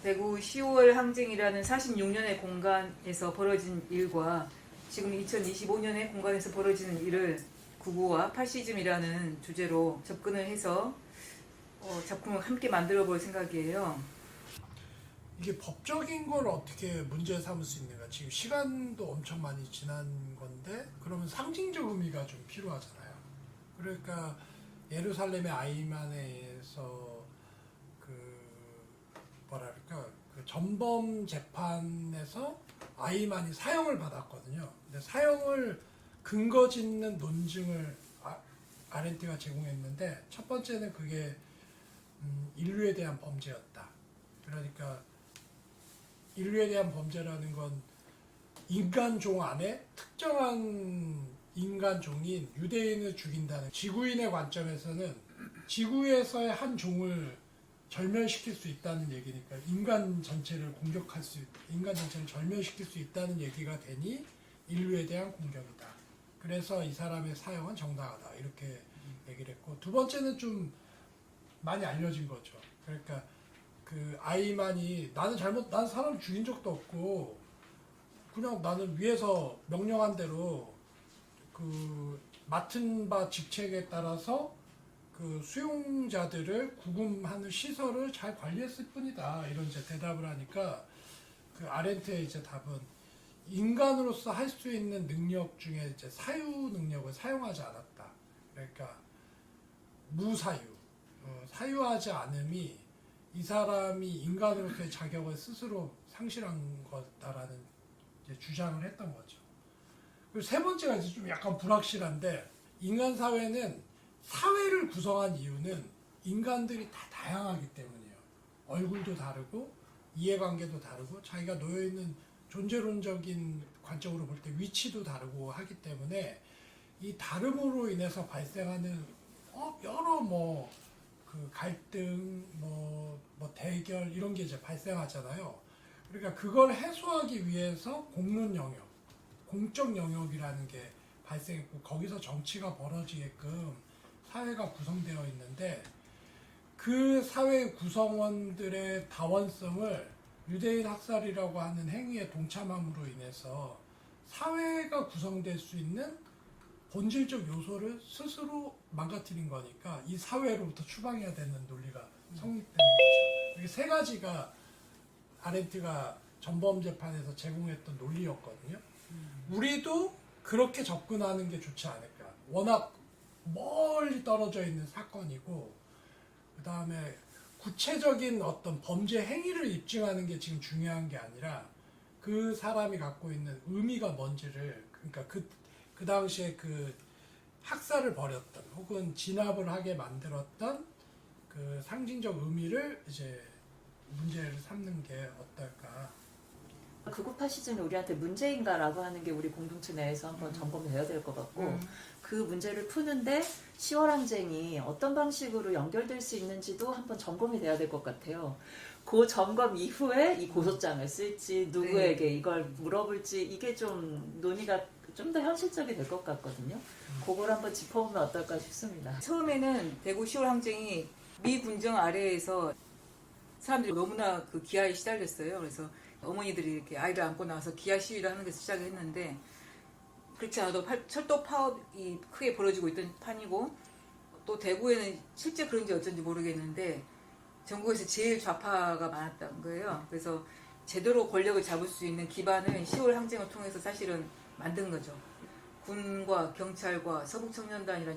대구 10월 항쟁이라는 46년의 공간에서 벌어진 일과 지금 2025년의 공간에서 벌어지는 일을 구구와 파시즘이라는 주제로 접근을 해서 작품을 함께 만들어 볼 생각이에요. 이게 법적인 걸 어떻게 문제 삼을 수 있는가? 지금 시간도 엄청 많이 지난 건데 그러면 상징적 의미가 좀 필요하잖아요. 그러니까 예루살렘의 아이만에서 그 뭐랄까 그 전범 재판에서 아이만이 사형을 받았거든요. 근데 사형을 근거 짓는 논증을 아렌트가 제공했는데 첫 번째는 그게 인류에 대한 범죄였다. 그러니까 인류에 대한 범죄라는 건 인간종 안에 특정한 인간종인 유대인을 죽인다는, 지구인의 관점에서는 지구에서의 한 종을 절멸시킬 수 있다는 얘기니까 인간 전체를 인간 전체를 절멸시킬 수 있다는 얘기가 되니 인류에 대한 공격이다. 그래서 이 사람의 사형은 정당하다. 이렇게 얘기를 했고, 두 번째는 좀 많이 알려진 거죠. 그러니까 그 아이만이 나는 사람 죽인 적도 없고 그냥 나는 위에서 명령한 대로 그 맡은 바 직책에 따라서 그 수용자들을 구금하는 시설을 잘 관리했을 뿐이다. 이런 이제 대답을 하니까 그 아렌트의 이제 답은 인간으로서 할 수 있는 능력 중에 이제 사유 능력을 사용하지 않았다. 그러니까 무사유, 사유하지 않음이 이 사람이 인간으로서의 자격을 스스로 상실한 거다라는 이제 주장을 했던 거죠. 그리고 세 번째가 이제 좀 약간 불확실한데, 인간 사회는 사회를 구성한 이유는 인간들이 다 다양하기 때문이에요. 얼굴도 다르고 이해관계도 다르고 자기가 놓여있는 존재론적인 관점으로 볼 때 위치도 다르고 하기 때문에 이 다름으로 인해서 발생하는 여러 그 갈등, 대결 이런 게 이제 발생하잖아요. 그러니까 그걸 해소하기 위해서 공론 영역, 공적 영역이라는 게 발생했고 거기서 정치가 벌어지게끔 사회가 구성되어 있는데 그 사회 구성원들의 다원성을 유대인 학살이라고 하는 행위에 동참함으로 인해서 사회가 구성될 수 있는 본질적 요소를 스스로 망가뜨린 거니까 이 사회로부터 추방해야 되는 논리가 성립되는 거죠. 이게 세 가지가 아렌트가 전범재판에서 제공했던 논리였거든요. 우리도 그렇게 접근하는 게 좋지 않을까. 워낙 멀리 떨어져 있는 사건이고 그 다음에 구체적인 어떤 범죄 행위를 입증하는 게 지금 중요한 게 아니라 그 사람이 갖고 있는 의미가 뭔지를, 그러니까 그 당시에 그 학살을 벌였던 혹은 진압을 하게 만들었던 그 상징적 의미를 이제 문제를 삼는 게 어떨까. 극우 파시즘이 우리한테 문제인가라고 하는 게 우리 공동체 내에서 한번 점검이 돼야 될 것 같고, 그 문제를 푸는데 10월 항쟁이 어떤 방식으로 연결될 수 있는지도 한번 점검이 돼야 될 것 같아요. 그 점검 이후에 이 고소장을 쓸지 누구에게 이걸 물어볼지 이게 좀 논의가 좀 더 현실적이 될 것 같거든요. 그걸 한번 짚어보면 어떨까 싶습니다. 처음에는 대구 10월 항쟁이 미 군정 아래에서 사람들이 너무나 그 기아에 시달렸어요. 그래서 어머니들이 이렇게 아이를 안고 나와서 기아 시위를 하는 데서 시작을 했는데, 그렇지 않아도 철도 파업이 크게 벌어지고 있던 판이고, 또 대구에는 실제 그런지 어쩐지 모르겠는데 전국에서 제일 좌파가 많았던 거예요. 그래서 제대로 권력을 잡을 수 있는 기반을 10월 항쟁을 통해서 사실은 만든 거죠. 군과 경찰과 서북청년단이라는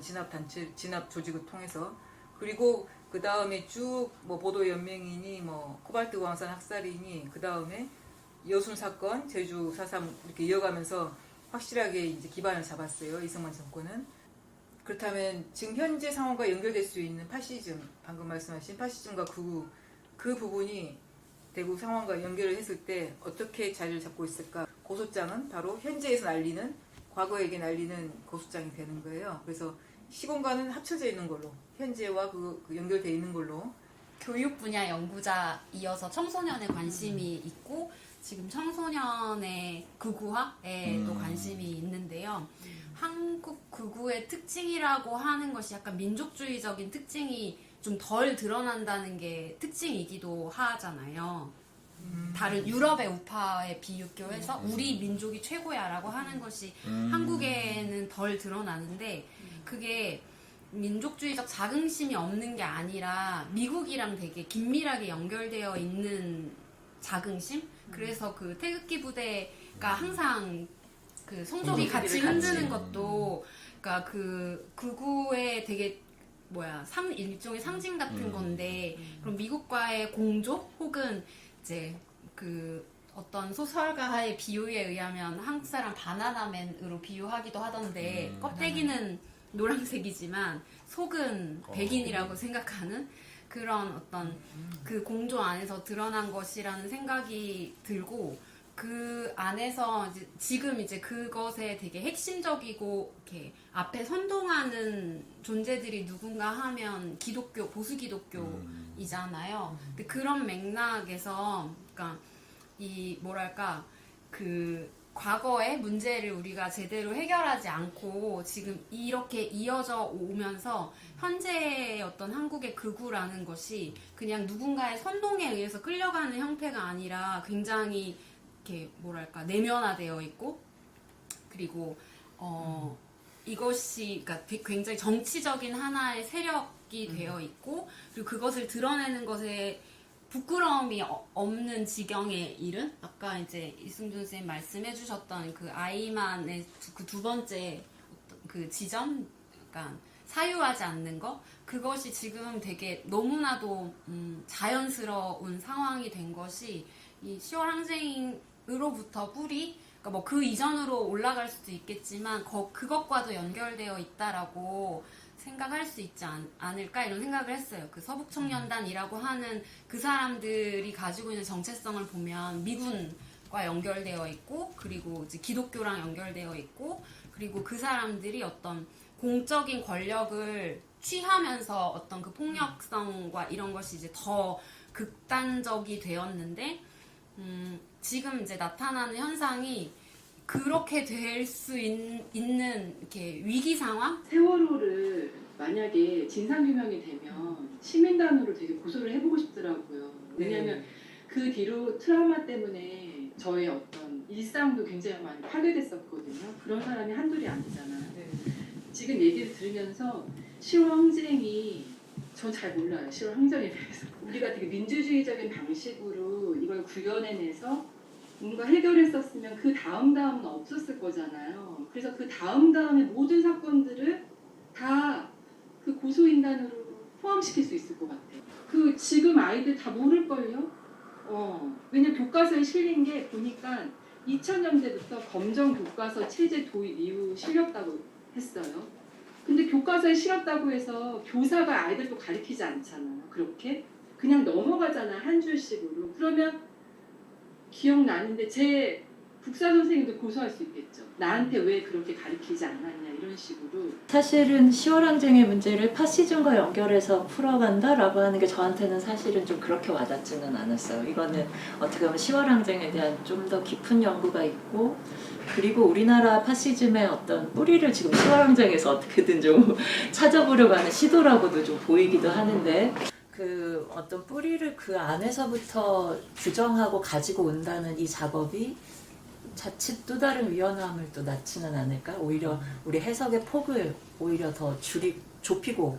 진압 조직을 통해서, 그리고 그 다음에 쭉 보도연맹이니 코발트 광산 학살이니 그 다음에 여순 사건, 제주 4.3 이렇게 이어가면서 확실하게 이제 기반을 잡았어요. 이승만 정권은. 그렇다면 지금 현재 상황과 연결될 수 있는 파시즘, 방금 말씀하신 파시즘과 그 부분이 대구 상황과 연결을 했을 때 어떻게 자리를 잡고 있을까? 고소장은 바로 현재에서 날리는, 과거에게 날리는 고소장이 되는 거예요. 그래서 시공간은 합쳐져 있는 걸로, 현재와 그 연결되어 있는 걸로. 교육 분야 연구자이어서 청소년에 관심이 있고 지금 청소년의 극우화에 또 관심이 있는데요. 한국 극우의 특징이라고 하는 것이 약간 민족주의적인 특징이 좀 덜 드러난다는 게 특징이기도 하잖아요. 다른 유럽의 우파에 비교해서 우리 민족이 최고야라고 하는 것이 한국에는 덜 드러나는데 그게 민족주의적 자긍심이 없는 게 아니라 미국이랑 되게 긴밀하게 연결되어 있는 자긍심? 그래서 그 태극기 부대가 항상 그 성적이 같이 흔드는 것도 그러니까 그 극우의 되게 일종의 상징 같은 건데 그럼 미국과의 공조 혹은 이제 그 어떤 소설가의 비유에 의하면 한국 사람 바나나맨으로 비유하기도 하던데 껍데기는 노란색이지만 속은 백인이라고 생각하는 그런 어떤 그 공조 안에서 드러난 것이라는 생각이 들고 그 안에서 이제 지금 이제 그것에 되게 핵심적이고 이렇게 앞에 선동하는 존재들이 누군가 하면 기독교 보수 기독교이잖아요. 근데 그런 맥락에서 그러니까 이 뭐랄까 그 과거의 문제를 우리가 제대로 해결하지 않고 지금 이렇게 이어져 오면서 현재의 어떤 한국의 극우라는 것이 그냥 누군가의 선동에 의해서 끌려가는 형태가 아니라 굉장히 이렇게 뭐랄까 내면화되어 있고 그리고 이것이 그러니까 굉장히 정치적인 하나의 세력이 되어 있고 그리고 그것을 드러내는 것에 부끄러움이 없는 지경에 이른 아까 이제 이승준 선생님 말씀해주셨던 그 아이만의 그 두 번째 그 지점, 그러니까 사유하지 않는 것 그것이 지금 되게 너무나도 자연스러운 상황이 된 것이 이 10월 항쟁으로부터 뿌리 그러니까 뭐 그 이전으로 올라갈 수도 있겠지만 그것과도 연결되어 있다라고 생각할 수 있지 않을까 이런 생각을 했어요. 그 서북청년단이라고 하는 그 사람들이 가지고 있는 정체성을 보면 미군과 연결되어 있고 그리고 이제 기독교랑 연결되어 있고 그리고 그 사람들이 어떤 공적인 권력을 취하면서 어떤 그 폭력성과 이런 것이 이제 더 극단적이 되었는데 지금 이제 나타나는 현상이 그렇게 될 수 있는 이렇게 위기 상황? 세월호를 만약에 진상규명이 되면 시민단으로 되게 고소를 해보고 싶더라고요. 왜냐하면 그 뒤로 트라우마 때문에 저의 어떤 일상도 굉장히 많이 파괴됐었거든요. 그런 사람이 한둘이 아니잖아요. 지금 얘기를 들으면서 10월 항쟁이 전 잘 몰라요. 10월 항쟁에 대해서. 우리가 되게 민주주의적인 방식으로 이걸 구현해내서 뭔가 해결했었으면 그 다음은 없었을 거잖아요. 그래서 그 다음에 모든 사건들을 다 그 고소인단으로 포함시킬 수 있을 것 같아요. 그 지금 아이들 다 모를걸요? 왜냐면 교과서에 실린 게 보니까 2000년대부터 검정 교과서 체제 도입 이후 실렸다고 했어요. 근데 교과서에 실었다고 해서 교사가 아이들 또 가르치지 않잖아요. 그렇게 그냥 넘어가잖아요. 한 줄씩으로. 그러면 기억나는데 제 국사 선생님도 고소할 수 있겠죠. 나한테 왜 그렇게 가르치지 않았냐 이런 식으로. 사실은 10월 항쟁의 문제를 파시즘과 연결해서 풀어간다라고 하는 게 저한테는 사실은 좀 그렇게 와닿지는 않았어요. 이거는 어떻게 보면 10월 항쟁에 대한 좀 더 깊은 연구가 있고 그리고 우리나라 파시즘의 어떤 뿌리를 지금 10월 항쟁에서 어떻게든 좀 찾아보려고 하는 시도라고도 좀 보이기도 하는데 그 어떤 뿌리를 그 안에서부터 규정하고 가지고 온다는 이 작업이 자칫 또 다른 위헌함을 또 낳지는 않을까? 오히려 우리 해석의 폭을 오히려 더 좁히고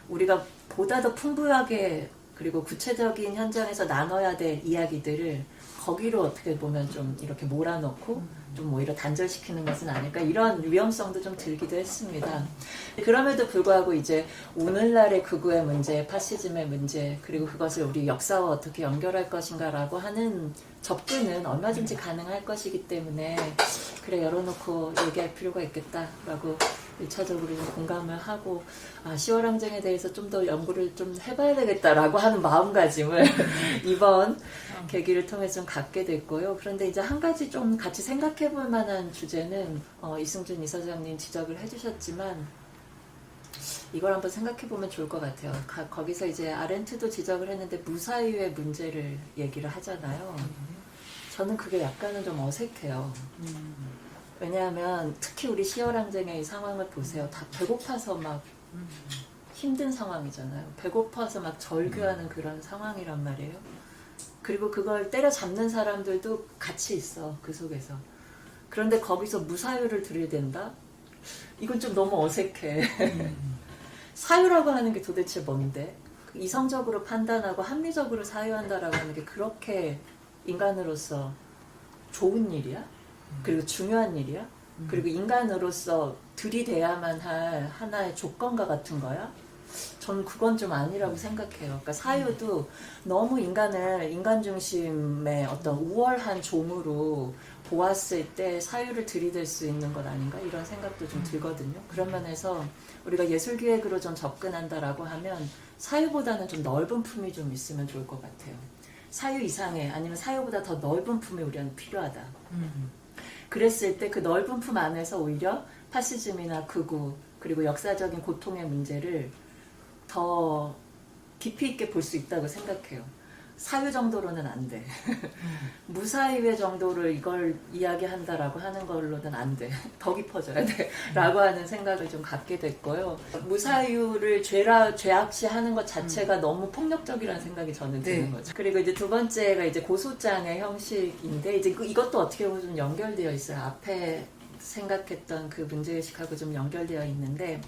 우리가 보다 더 풍부하게 그리고 구체적인 현장에서 나눠야 될 이야기들을 거기로 어떻게 보면 좀 이렇게 몰아넣고 좀 오히려 단절시키는 것은 아닐까 이런 위험성도 좀 들기도 했습니다. 그럼에도 불구하고 이제 오늘날의 극우의 문제, 파시즘의 문제 그리고 그것을 우리 역사와 어떻게 연결할 것인가라고 하는 접근은 얼마든지 가능할 것이기 때문에 그래 열어놓고 얘기할 필요가 있겠다라고 1차적으로 좀 공감을 하고 10월 항쟁에 대해서 좀 더 연구를 좀 해봐야 되겠다라고 하는 마음가짐을 이번 계기를 통해 좀 갖게 됐고요. 그런데 이제 한 가지 좀 같이 생각해 볼 만한 주제는 이승준 이사장님 지적을 해주셨지만 이걸 한번 생각해 보면 좋을 것 같아요. 거기서 이제 아렌트도 지적을 했는데 무사유의 문제를 얘기를 하잖아요. 저는 그게 약간은 좀 어색해요. 왜냐하면 특히 우리 10월 항쟁의 이 상황을 보세요. 다 배고파서 막 힘든 상황이잖아요. 배고파서 막 절규하는 그런 상황이란 말이에요. 그리고 그걸 때려잡는 사람들도 같이 있어, 그 속에서. 그런데 거기서 무사유를 들이댄다? 이건 좀 너무 어색해. 사유라고 하는 게 도대체 뭔데? 이성적으로 판단하고 합리적으로 사유한다라고 하는 게 그렇게 인간으로서 좋은 일이야? 그리고 중요한 일이야? 그리고 인간으로서 들이대야만 할 하나의 조건과 같은 거야? 전 그건 좀 아니라고 생각해요. 그러니까 사유도 너무 인간을 인간 중심의 어떤 우월한 종으로 보았을 때 사유를 들이댈 수 있는 것 아닌가 이런 생각도 좀 들거든요. 그런 면에서 우리가 예술기획으로 좀 접근한다라고 하면 사유보다는 좀 넓은 품이 좀 있으면 좋을 것 같아요. 사유 이상의 아니면 사유보다 더 넓은 품이 우리한테 필요하다. 그랬을 때 그 넓은 품 안에서 오히려 파시즘이나 극우 그리고 역사적인 고통의 문제를 더 깊이 있게 볼 수 있다고 생각해요. 사유 정도로는 안 돼. 무사유의 정도를 이걸 이야기한다라고 하는 걸로는 안 돼. 더 깊어져야 돼. 라고 하는 생각을 좀 갖게 됐고요. 무사유를 죄악시하는 것 자체가 너무 폭력적이라는 생각이 저는 드는 거죠. 그리고 이제 두 번째가 이제 고소장의 형식인데 이제 이것도 어떻게 보면 좀 연결되어 있어요. 앞에 생각했던 그 문제의식하고 좀 연결되어 있는데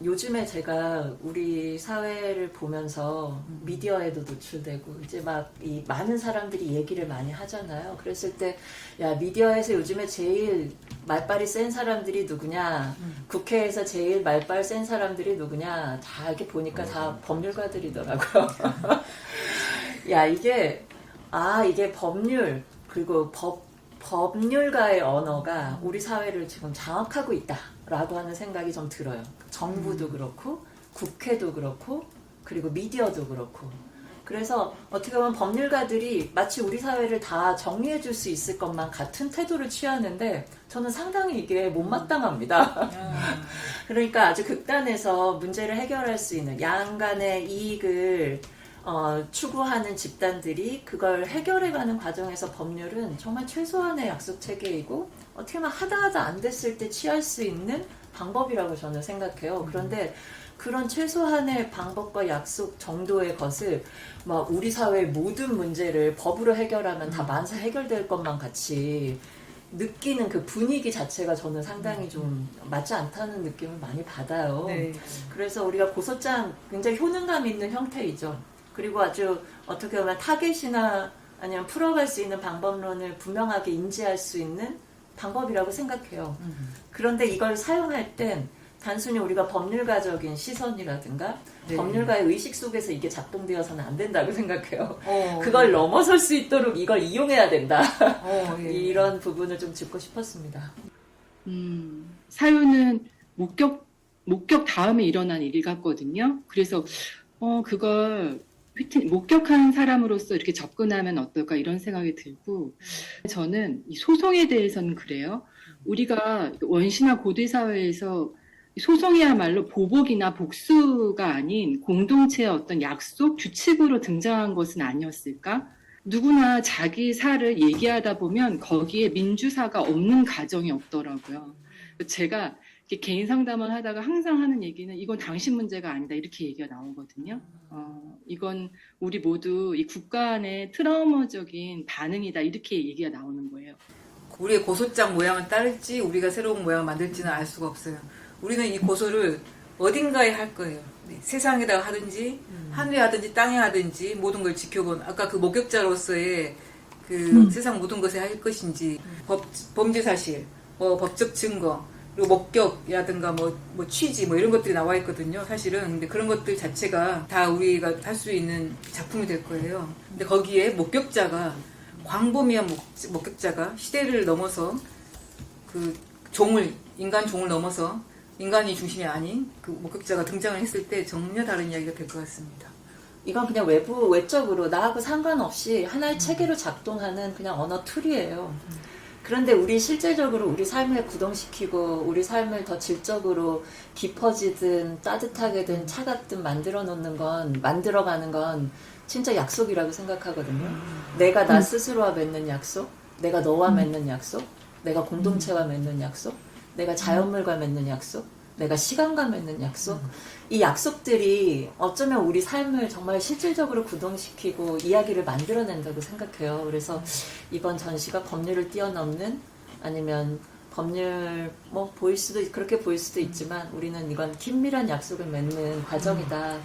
요즘에 제가 우리 사회를 보면서 미디어에도 노출되고 이제 막 이 많은 사람들이 얘기를 많이 하잖아요. 그랬을 때 야 미디어에서 요즘에 제일 말빨이 센 사람들이 누구냐, 국회에서 제일 말빨 센 사람들이 누구냐, 다 이렇게 보니까 다 법률가들이더라고요. 야 이게 법률 그리고 법률가의 언어가 우리 사회를 지금 장악하고 있다라고 하는 생각이 좀 들어요. 정부도 그렇고 국회도 그렇고 그리고 미디어도 그렇고. 그래서 어떻게 보면 법률가들이 마치 우리 사회를 다 정리해 줄 수 있을 것만 같은 태도를 취하는데 저는 상당히 이게 못마땅합니다. 그러니까 아주 극단에서 문제를 해결할 수 있는 양 간의 이익을 추구하는 집단들이 그걸 해결해가는 과정에서 법률은 정말 최소한의 약속 체계이고 어떻게 보면 하다 안 됐을 때 취할 수 있는 방법이라고 저는 생각해요. 그런데 그런 최소한의 방법과 약속 정도의 것을 막 우리 사회의 모든 문제를 법으로 해결하면 다 만사 해결될 것만 같이 느끼는 그 분위기 자체가 저는 상당히 좀 맞지 않다는 느낌을 많이 받아요. 네. 그래서 우리가 고소장 굉장히 효능감 있는 형태이죠. 그리고 아주 어떻게 보면 타겟이나 아니면 풀어갈 수 있는 방법론을 분명하게 인지할 수 있는 방법이라고 생각해요. 그런데 이걸 사용할 땐 단순히 우리가 법률가적인 시선이라든가 네. 법률가의 의식 속에서 이게 작동되어서는 안 된다고 생각해요. 어, 그걸 넘어설 수 있도록 이걸 이용해야 된다. 예. 이런 부분을 좀 짚고 싶었습니다. 사유는 목격 다음에 일어난 일 같거든요. 그래서 그걸 목격한 사람으로서 이렇게 접근하면 어떨까 이런 생각이 들고 저는 이 소송에 대해서는 그래요. 우리가 원시나 고대 사회에서 소송이야말로 보복이나 복수가 아닌 공동체의 어떤 약속, 규칙으로 등장한 것은 아니었을까? 누구나 자기 사를 얘기하다 보면 거기에 민주사가 없는 가정이 없더라고요. 제가 개인 상담을 하다가 항상 하는 얘기는 이건 당신 문제가 아니다 이렇게 얘기가 나오거든요. 이건 우리 모두 이 국가 안의 트라우마적인 반응이다 이렇게 얘기가 나오는 거예요. 우리의 고소장 모양을 따를지 우리가 새로운 모양을 만들지는 알 수가 없어요. 우리는 이 고소를 어딘가에 할 거예요. 네, 세상에다가 하든지 하늘에 하든지 땅에 하든지 모든 걸 지켜본 아까 그 목격자로서의 그 세상 모든 것에 할 것인지 범죄 사실, 법적 증거 그리고 목격이라든가 뭐 취지 이런 것들이 나와 있거든요. 사실은 근데 그런 것들 자체가 다 우리가 할 수 있는 작품이 될 거예요. 근데 거기에 목격자가 광범위한 목격자가 시대를 넘어서 그 인간 종을 넘어서 인간이 중심이 아닌 그 목격자가 등장을 했을 때 전혀 다른 이야기가 될 것 같습니다. 이건 그냥 외적으로 나하고 상관없이 하나의 체계로 작동하는 그냥 언어 툴이에요. 그런데 우리 실제적으로 우리 삶을 구동시키고 우리 삶을 더 질적으로 깊어지든 따뜻하게든 차갑든 만들어가는 건 진짜 약속이라고 생각하거든요. 내가 나 스스로와 맺는 약속, 내가 너와 맺는 약속, 내가 공동체와 맺는 약속, 내가 자연물과 맺는 약속, 내가 시간과 맺는 약속, 이 약속들이 어쩌면 우리 삶을 정말 실질적으로 구동시키고 이야기를 만들어낸다고 생각해요. 그래서 이번 전시가 법률을 뛰어넘는, 아니면 법률 그렇게 보일 수도 있지만 우리는 이건 긴밀한 약속을 맺는 과정이다.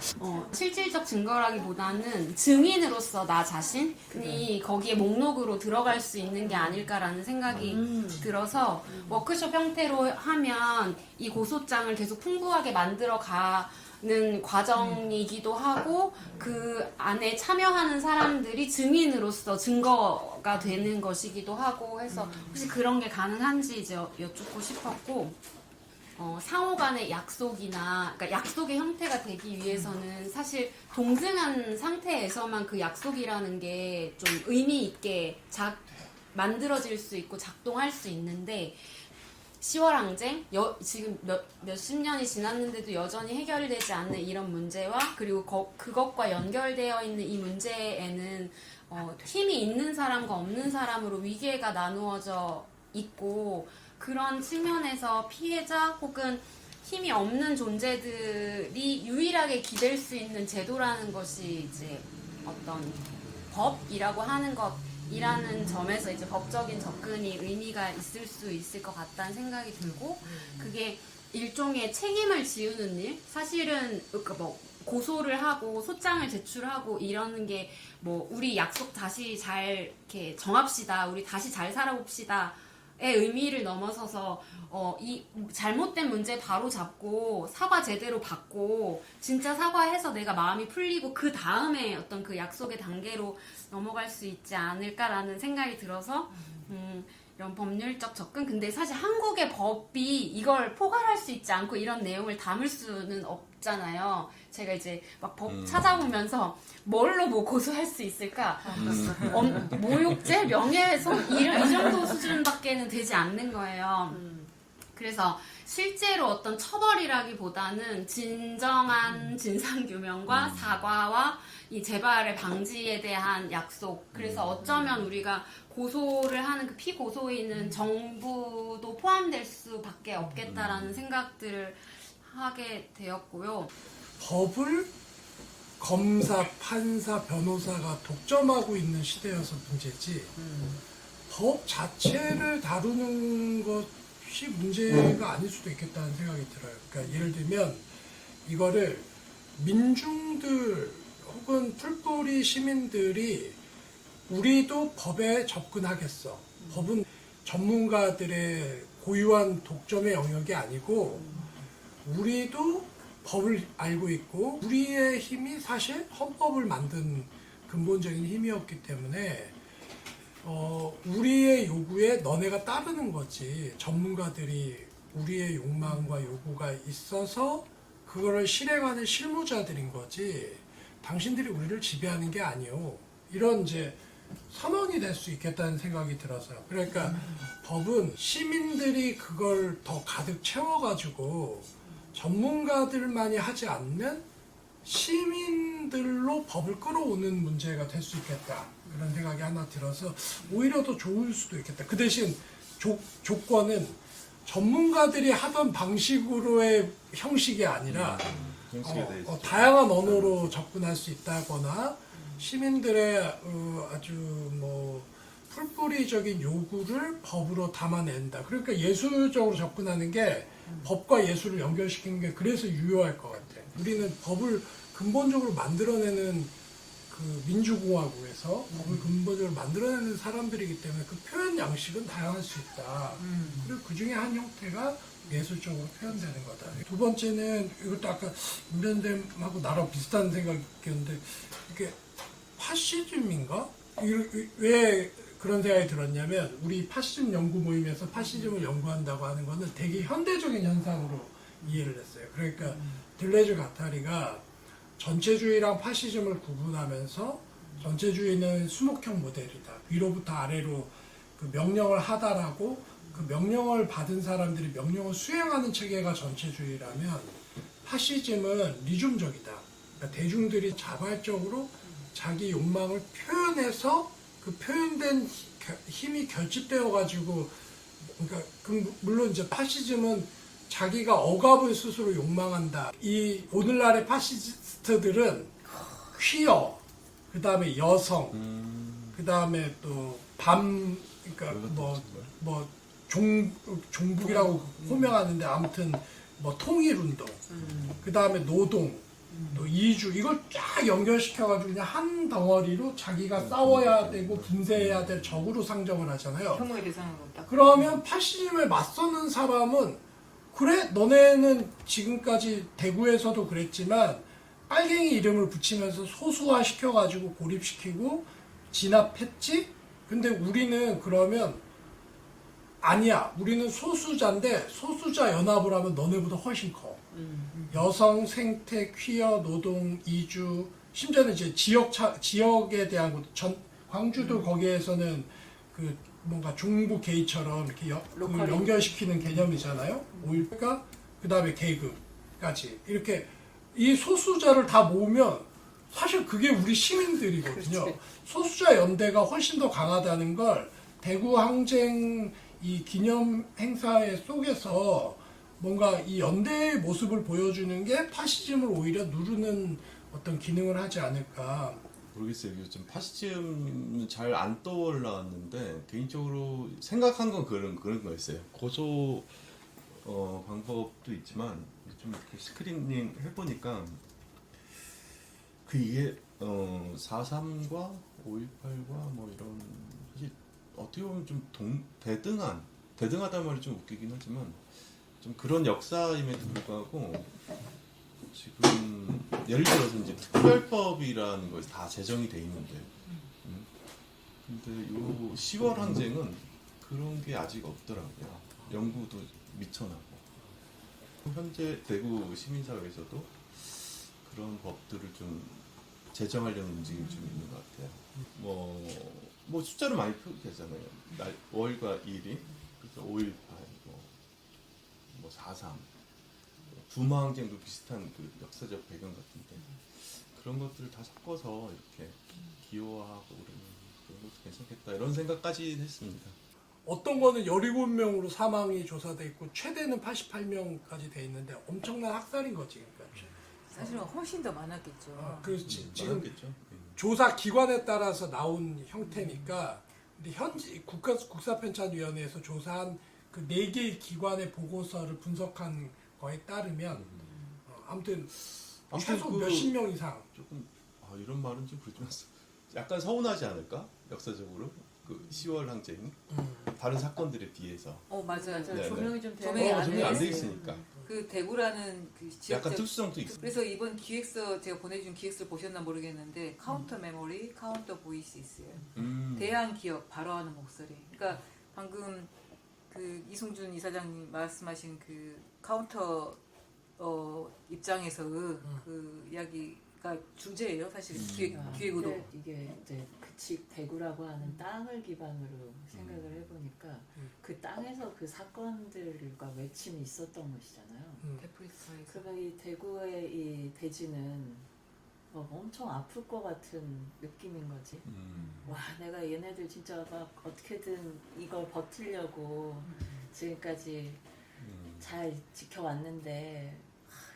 실질적 증거라기보다는 증인으로서 나 자신이 거기에 목록으로 들어갈 수 있는 게 아닐까라는 생각이 들어서 워크숍 형태로 하면 이 고소장을 계속 풍부하게 만들어 가는 과정이기도 하고 그 안에 참여하는 사람들이 증인으로서 증거가 되는 것이기도 하고 해서 혹시 그런 게 가능한지 이제 여쭙고 싶었고, 상호 간의 약속이나, 그러니까 약속의 형태가 되기 위해서는 사실 동등한 상태에서만 그 약속이라는 게 좀 의미 있게 만들어질 수 있고 작동할 수 있는데, 10월 항쟁, 지금 몇십 년이 지났는데도 여전히 해결되지 않는 이런 문제와, 그리고 그것과 연결되어 있는 이 문제에는 힘이 있는 사람과 없는 사람으로 위계가 나누어져 있고, 그런 측면에서 피해자 혹은 힘이 없는 존재들이 유일하게 기댈 수 있는 제도라는 것이 이제 어떤 법이라고 하는 것이라는 점에서 이제 법적인 접근이 의미가 있을 수 있을 것 같다는 생각이 들고, 그게 일종의 책임을 지우는 일, 사실은 고소를 하고 소장을 제출하고 이러는 게 우리 약속 다시 잘 이렇게 정합시다, 우리 다시 잘 살아봅시다 의 의미를 넘어서서 이 잘못된 문제 바로 잡고 사과 제대로 받고 진짜 사과해서 내가 마음이 풀리고 그 다음에 어떤 그 약속의 단계로 넘어갈 수 있지 않을까라는 생각이 들어서 이런 법률적 접근, 근데 사실 한국의 법이 이걸 포괄할 수 있지 않고 이런 내용을 담을 수는 없잖아요. 제가 이제 막 법 찾아보면서 뭘로 고소할 수 있을까? 모욕죄, 명예훼손 이 정도 수준밖에는 되지 않는 거예요. 그래서 실제로 어떤 처벌이라기보다는 진정한 진상규명과 사과와 이 재발의 방지에 대한 약속. 그래서 어쩌면 우리가 고소를 하는 그 피고소인은 정부도 포함될 수밖에 없겠다라는 생각들을 하게 되었고요. 법을 검사, 판사, 변호사가 독점하고 있는 시대여서 문제지, 법 자체를 다루는 것이 문제가 아닐 수도 있겠다는 생각이 들어요. 그러니까 예를 들면 이거를 민중들 혹은 풀뿌리 시민들이 우리도 법에 접근하겠어. 법은 전문가들의 고유한 독점의 영역이 아니고 우리도 법을 알고 있고 우리의 힘이 사실 헌법을 만든 근본적인 힘이었기 때문에 우리의 요구에 너네가 따르는 거지. 전문가들이 우리의 욕망과 요구가 있어서 그거를 실행하는 실무자들인 거지. 당신들이 우리를 지배하는 게 아니오. 이런 이제 선언이 될 수 있겠다는 생각이 들어서요. 그러니까 법은 시민들이 그걸 더 가득 채워가지고 전문가들만이 하지 않는 시민들로 법을 끌어오는 문제가 될 수 있겠다. 그런 생각이 하나 들어서 오히려 더 좋을 수도 있겠다. 그 대신 조건은 전문가들이 하던 방식으로의 형식이 아니라 다양한 언어로 접근할 수 있다거나 시민들의 아주 풀뿌리적인 요구를 법으로 담아낸다. 그러니까 예술적으로 접근하는 게 법과 예술을 연결시키는 게 그래서 유효할 것 같아. 우리는 법을 근본적으로 만들어내는 그 민주공화국에서 법을 근본적으로 만들어내는 사람들이기 때문에 그 표현 양식은 다양할 수 있다. 그리고 그 중에 한 형태가 예술적으로 표현되는 거다. 두 번째는 이것도 아까 임변dem하고 나랑 비슷한 생각이었는데 이게 파시즘인가? 왜 그런 생각이 들었냐면 우리 파시즘 연구 모임에서 파시즘을 연구한다고 하는 거는 되게 현대적인 현상으로 이해를 했어요. 그러니까 들레즈 가타리가 전체주의랑 파시즘을 구분하면서 전체주의는 수목형 모델이다. 위로부터 아래로 그 명령을 하다라고 그 명령을 받은 사람들이 명령을 수행하는 체계가 전체주의라면 파시즘은 리즘적이다. 그러니까 대중들이 자발적으로 자기 욕망을 표현해서 그 표현된 힘이 결집되어 가지고, 그러니까 물론 이제 파시즘은 자기가 억압을 스스로 욕망한다. 이 오늘날의 파시스트들은 퀴어, 그 다음에 여성, 그 다음에 또 그러니까 종북이라고 호명하는데 아무튼 뭐 통일운동, 그 다음에 노동, 또 이주 이걸 쫙 연결시켜가지고 그냥 한 덩어리로 자기가 싸워야 되고 분쇄해야 될 적으로 상정을 하잖아요. 혐오의 대상으로 딱. 그러면 파시즘에 맞서는 사람은 그래 너네는 지금까지 대구에서도 그랬지만 빨갱이 이름을 붙이면서 소수화 시켜가지고 고립시키고 진압했지? 근데 우리는 그러면 아니야. 우리는 소수자인데 소수자 연합을 하면 너네보다 훨씬 커. 여성, 생태, 퀴어, 노동, 이주, 심지어는 이제 지역에 대한 것, 광주도 거기에서는 그 뭔가 중부 게이처럼 이렇게 그 연결시키는 개념이잖아요. 5.18가 그 다음에 계급까지 이렇게 이 소수자를 다 모으면 사실 그게 우리 시민들이거든요. 그렇지. 소수자 연대가 훨씬 더 강하다는 걸 대구 항쟁 이 기념 행사의 속에서 뭔가 이 연대의 모습을 보여주는 게 파시즘을 오히려 누르는 어떤 기능을 하지 않을까. 모르겠어요. 요즘 파시즘은 잘 안 떠올랐는데 개인적으로 생각한 건 그런 거였어요. 고소 방법도 있지만 좀 이렇게 스크리닝 해보니까 이게 4.3과 5.18과 뭐 이런 사실 어떻게 보면 좀 대등하다는 말이 좀 웃기긴 하지만 좀 그런 역사임에도 불구하고 지금 예를 들어서 이제 특별법이라는 것이 다 제정이 돼 있는데 근데 요 10월 항쟁은 그런 게 아직 없더라고요. 연구도 미쳐나고 현재 대구 시민사회에서도 그런 법들을 좀 제정하려는 움직임이 좀 있는 것 같아요. 뭐 숫자로 많이 표기되잖아요. 5월과 2일이 그래서 5.18, 뭐 4.3, 부마항쟁도 비슷한 그 역사적 배경 같은데 그런 것들을 다 섞어서 이렇게 기호화하고 그런 것도 괜찮겠다 이런 생각까지 했습니다. 어떤 거는 17명으로 사망이 조사돼 있고 최대는 88명까지 돼 있는데 엄청난 학살인 거지. 그러니까. 사실은 훨씬 더 많았겠죠. 지금 많았겠죠. 조사 기관에 따라서 나온 형태니까 근데 현지 국사편찬위원회에서 조사한 그 4개의 기관의 보고서를 분석한 거에 따르면 아무튼 최소 그 몇십 명 이상 조금 이런 말은 좀 그렇지만 약간 서운하지 않을까? 역사적으로 그 10월 항쟁이 다른 사건들에 비해서 맞아요. 네, 조명이 좀 조명이 돼야 안 조명이 안 돼 있어요. 있으니까 그 대구라는 그 약간 지역적 특수성도 있어. 그래서 이번 기획서 제가 보내준 기획서를 보셨나 모르겠는데 카운터 메모리, 카운터 보이시스예요. 대한 기억, 바로 하는 목소리. 그러니까 방금 그 이승준 이사장님 말씀하신 그 카운터 입장에서 그 이야기가 주제예요. 사실 기획으로. 근데 이게 이제 대구라고 하는 땅을 기반으로 생각을 해보니까 그 땅에서 그 사건들과 외침이 있었던 것이잖아요. 데프리스에서. 그러면 이 대구의 이 대지는 엄청 아플 것 같은 느낌인 거지. 와, 내가 얘네들 진짜 막 어떻게든 이걸 버티려고 지금까지 잘 지켜왔는데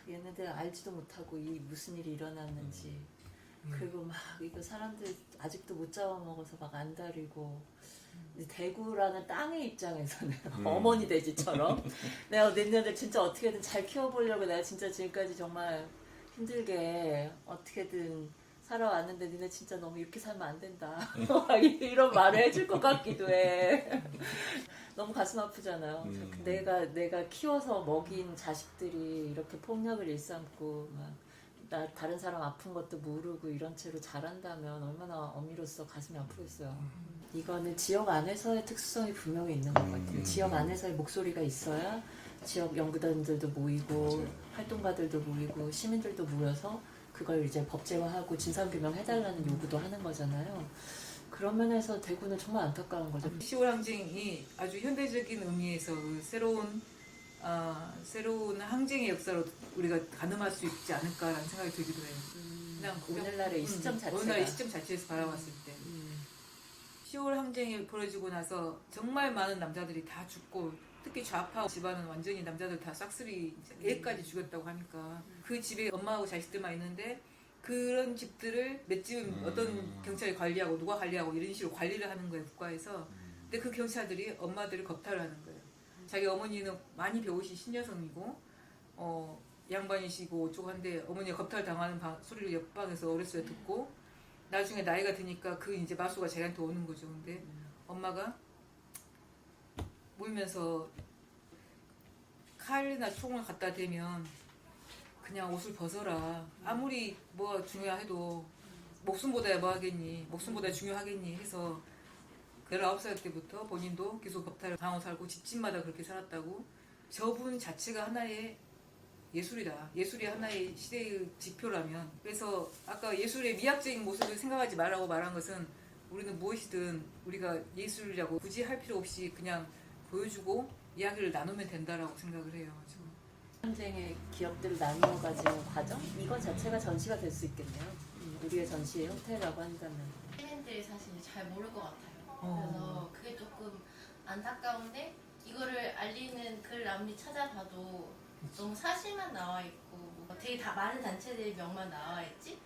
얘네들 알지도 못하고 이 무슨 일이 일어났는지 그리고 막 이거 사람들 아직도 못 잡아먹어서 막 안달이고 대구라는 땅의 입장에서는 어머니 돼지처럼 내가 너네들 진짜 어떻게든 잘 키워보려고 내가 진짜 지금까지 정말 힘들게 어떻게든 살아왔는데 니네 진짜 너무 이렇게 살면 안 된다 이런 말을 해줄 것 같기도 해. 너무 가슴 아프잖아요. 내가 키워서 먹인 자식들이 이렇게 폭력을 일삼고 나 다른 사람 아픈 것도 모르고 이런 채로 자란다면 얼마나 어미로서 가슴이 아프겠어요. 이거는 지역 안에서의 특수성이 분명히 있는 것 같아요. 지역 안에서의 목소리가 있어야 지역 연구단들도 모이고 맞아요. 활동가들도 모이고 시민들도 모여서 그걸 이제 법제화하고 진상규명 해달라는 요구도 하는 거잖아요. 그런 면에서 대구는 정말 안타까운 거죠. 10월 항쟁이 아주 현대적인 의미에서 그 새로운 항쟁의 역사로 우리가 가늠할 수 있지 않을까라는 생각이 들기도 해요. 그냥 오늘날의 이 시점 자체가. 오늘날의 시점 자체에서 바라봤을 때 10월 항쟁이 벌어지고 나서 정말 많은 남자들이 다 죽고 특히 좌파 집안은 완전히 남자들 다 싹쓸이 이제 애까지 죽였다고 하니까 그 집에 엄마하고 자식들만 있는데 그런 집들을 몇 집은 어떤 경찰이 관리하고 누가 관리하고 이런 식으로 관리를 하는 거예요, 국가에서. 근데 그 경찰들이 엄마들을 겁탈을 하는 거예요. 자기 어머니는 많이 배우신 신여성이고 양반이시고 어쩌고 한데 어머니가 겁탈 당하는 소리를 옆방에서 어렸을 때 듣고 나중에 나이가 드니까 그 이제 마수가 자기한테 오는 거죠. 근데 엄마가 울면서 칼이나 총을 갖다 대면 그냥 옷을 벗어라. 아무리 뭐가 중요해도 목숨보다 뭐 하겠니? 목숨보다 중요하겠니? 해서 19살 때부터 본인도 계속 겁탈을 당하고 살고 집집마다 그렇게 살았다고. 저분 자체가 하나의 예술이다. 예술이 하나의 시대의 지표라면. 그래서 아까 예술의 미학적인 모습을 생각하지 말라고 말한 것은 우리는 무엇이든 우리가 예술이라고 굳이 할 필요 없이 그냥 보여주고 이야기를 나누면 된다라고 생각을 해요. 전쟁의 기업들을 나누어 가지는 과정? 이거 자체가 전시가 될 수 있겠네요. 우리의 전시의 형태라고 한다면. 시민들이 사실 잘 모를 것 같아요. 그래서 그게 조금 안타까운데 이거를 알리는 글 아무리 찾아봐도 너무 사실만 나와 있고 뭐 되게 다 많은 단체들의 명만 나와 있지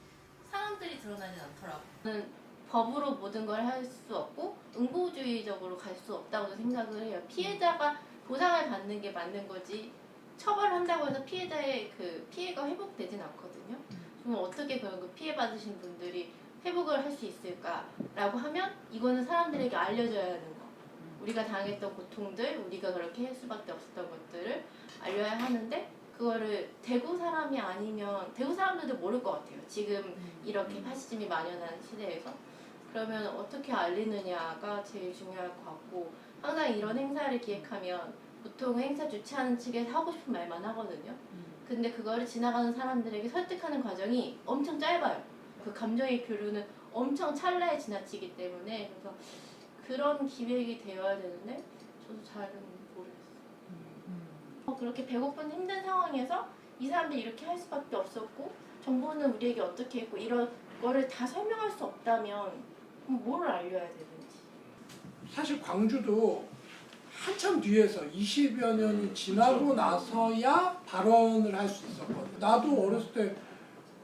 사람들이 드러나진 않더라고요. 법으로 모든 걸 할 수 없고 응보주의적으로 갈 수 없다고 생각을 해요. 피해자가 보상을 받는 게 맞는 거지 처벌한다고 해서 피해자의 그 피해가 회복되진 않거든요. 그럼 어떻게 그 피해 받으신 분들이 회복을 할 수 있을까라고 하면 이거는 사람들에게 알려줘야 하는 거. 우리가 당했던 고통들, 우리가 그렇게 할 수밖에 없었던 것들을 알려야 하는데 그거를 대구 사람이 아니면 대구 사람들도 모를 것 같아요. 지금 이렇게 파시즘이 만연한 시대에서 그러면 어떻게 알리느냐가 제일 중요할 것 같고 항상 이런 행사를 기획하면 보통 행사 주최하는 측에서 하고 싶은 말만 하거든요. 근데 그거를 지나가는 사람들에게 설득하는 과정이 엄청 짧아요. 그 감정의 교류는 엄청 찰나에 지나치기 때문에 그래서 그런 기획이 되어야 되는데 저도 잘은 모르겠어요. 그렇게 배고픈 힘든 상황에서 이 사람들이 이렇게 할 수밖에 없었고 정부는 우리에게 어떻게 했고 이런 거를 다 설명할 수 없다면 그럼 뭘 알려야 되는지. 사실 광주도 한참 뒤에서 20여 년이 지나고 나서야 발언을 할 수 있었거든요. 나도 어렸을 때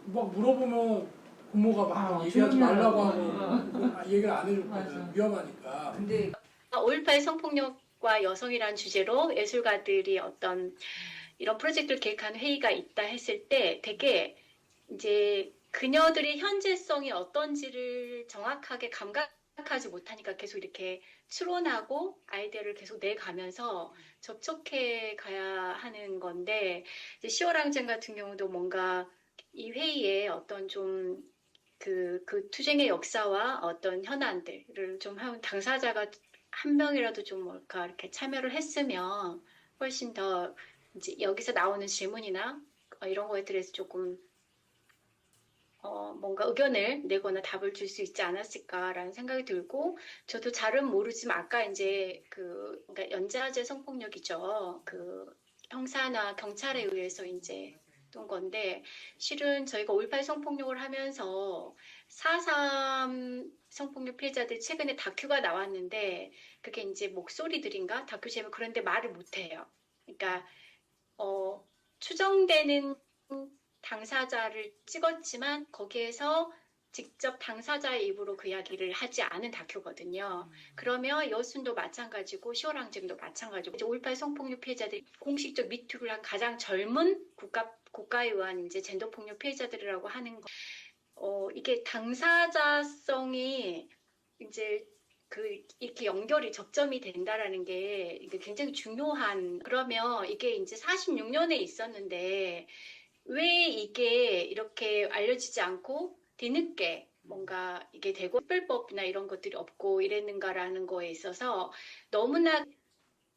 막 물어보면 부모가 막 얘기하지 말라고 하고 얘기를 안 해줬거든. 위험하니까. 근데 5.18 성폭력과 여성이라는 주제로 예술가들이 어떤 이런 프로젝트를 계획하는 회의가 있다 했을 때 되게 이제 그녀들의 현재성이 어떤지를 정확하게 감각하지 못하니까 계속 이렇게 추론하고 아이디어를 계속 내가면서 접촉해 가야 하는 건데 이제 10월 항쟁 같은 경우도 뭔가 이 회의에 어떤 좀 그 투쟁의 역사와 어떤 현안들을 좀 하면 당사자가 한 명이라도 좀 뭘까 이렇게 참여를 했으면 훨씬 더 이제 여기서 나오는 질문이나 이런 거에 대해서 조금 뭔가 의견을 내거나 답을 줄 수 있지 않았을까라는 생각이 들고 저도 잘은 모르지만 아까 이제 그러니까 연좌제 성폭력이죠. 그 형사나 경찰에 의해서 이제 던 건데 실은 저희가 5.18 성폭력을 하면서 4.3 성폭력 피해자들 최근에 다큐가 나왔는데 그게 이제 목소리들인가 다큐 제목 그런데 말을 못해요. 그러니까 추정되는 당사자를 찍었지만 거기에서 직접 당사자의 입으로 그 이야기를 하지 않은 다큐거든요. 그러면 여순도 마찬가지고 10월 항쟁도 마찬가지고 5.18 성폭력 피해자들이 공식적 미투를 한 가장 젊은 국가에 의한 이제 젠더 폭력 피해자들이라고 하는 거. 이게 당사자성이 이제 이렇게 연결이 접점이 된다라는 게 이게 굉장히 중요한. 그러면 이게 이제 46년에 있었는데 왜 이게 이렇게 알려지지 않고 뒤늦게 뭔가 이게 되고 특별법이나 이런 것들이 없고 이랬는가라는 거에 있어서 너무나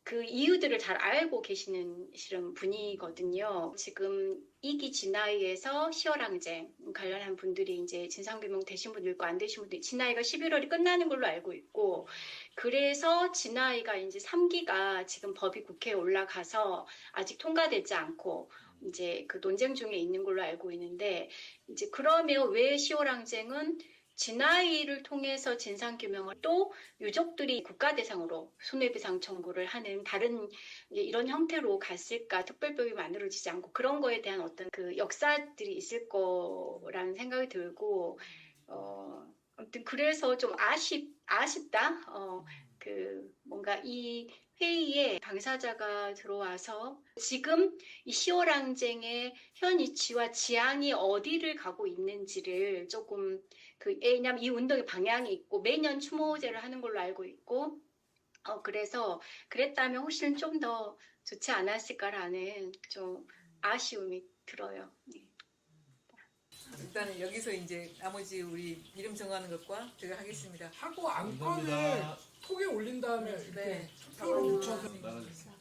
그 이유들을 잘 알고 계시는 실은 분이거든요. 지금 2기 진화위에서 10월 항쟁 관련한 분들이 이제 진상규명 되신 분도 있고 안 되신 분도 있고 진화위가 11월이 끝나는 걸로 알고 있고 그래서 진화위가 이제 3기가 지금 법이 국회에 올라가서 아직 통과되지 않고 이제 그 논쟁 중에 있는 걸로 알고 있는데 이제 그러면 왜 10월 항쟁은 진화위를 통해서 진상규명을 또 유족들이 국가 대상으로 손해배상 청구를 하는 다른 이런 형태로 갔을까, 특별법이 만들어지지 않고 그런 거에 대한 어떤 그 역사들이 있을 거라는 생각이 들고, 아무튼 그래서 좀 아쉽다. 그 뭔가 이 회의에 당사자가 들어와서 지금 이 10월 항쟁의 현 이치와 지향이 어디를 가고 있는지를 조금 왜냐면 이 운동의 방향이 있고 매년 추모제를 하는 걸로 알고 있고 그래서 그랬다면 훨씬 좀 더 좋지 않았을까라는 좀 아쉬움이 들어요. 네. 일단은 여기서 이제 나머지 우리 이름 정하는 것과 제가 하겠습니다. 하고 안건을 감사합니다. 톡에 올린 다음에 이렇게 네. 투표를 붙여서 나가주세요.